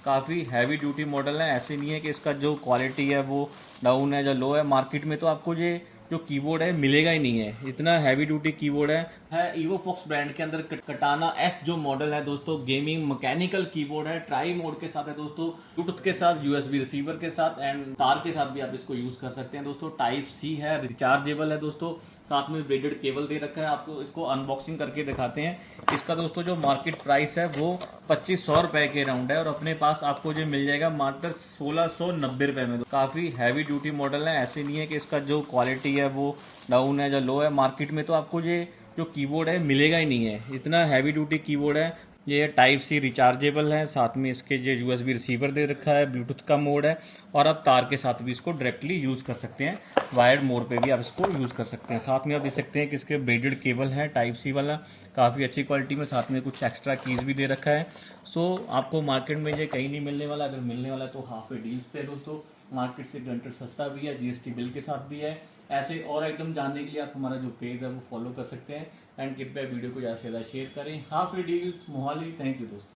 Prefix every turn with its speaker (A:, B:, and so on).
A: काफ़ी heavy duty model है। ऐसे नहीं है कि इसका जो क्वालिटी है वो डाउन है या लो है। मार्केट में तो आपको ये जो कीबोर्ड है मिलेगा ही नहीं है, इतना हैवी ड्यूटी कीबोर्ड है EvoFox ब्रांड के अंदर कटाना एस जो मॉडल है दोस्तों, गेमिंग मैकेनिकल कीबोर्ड है, ट्राई मोड के साथ है दोस्तों, ब्लूटूथ के साथ, USB रिसीवर के साथ एंड तार के साथ भी आप इसको यूज कर सकते हैं दोस्तों। टाइप C है, रिचार्जेबल है दोस्तों, साथ में ब्रेडेड केबल दे रखा है। आपको इसको अनबॉक्सिंग करके दिखाते हैं। इसका दोस्तों जो मार्केट प्राइस है वो 2500 रुपए के राउंड है और अपने पास आपको जो मिल जाएगा मात्र 1690 रुपए में। काफी हैवी ड्यूटी मॉडल है। ऐसे नहीं है कि इसका जो क्वालिटी है वो डाउन है या लो है। मार्केट में तो आपको ये जो कीबोर्ड है मिलेगा ही नहीं है, इतना हैवी ड्यूटी कीबोर्ड है। ये टाइप C रिचार्जेबल है, साथ में इसके जो USB रिसीवर दे रखा है, ब्लूटूथ का मोड है और आप तार के साथ भी इसको डायरेक्टली यूज कर सकते हैं। वायर्ड मोड पे भी आप इसको यूज कर सकते हैं। साथ में आप देख सकते हैं कि इसके ब्रेडेड केबल है टाइप C वाला, काफ़ी अच्छी क्वालिटी में, साथ में कुछ एक्स्ट्रा कीज भी दे रखा है। सो आपको मार्केट में ये कहीं नहीं मिलने वाला। अगर मिलने वाला तो हाफ ए डील्स पे दोस्तों, मार्केट से घंटे सस्ता भी है, GST बिल के साथ भी है। ऐसे और आइटम जानने के लिए आप हमारा जो पेज है वो फॉलो कर सकते हैं एंड कृपया वीडियो को ज़्यादा से ज़्यादा शेयर करें। Half A deals Mohali. Thank you दोस्तों।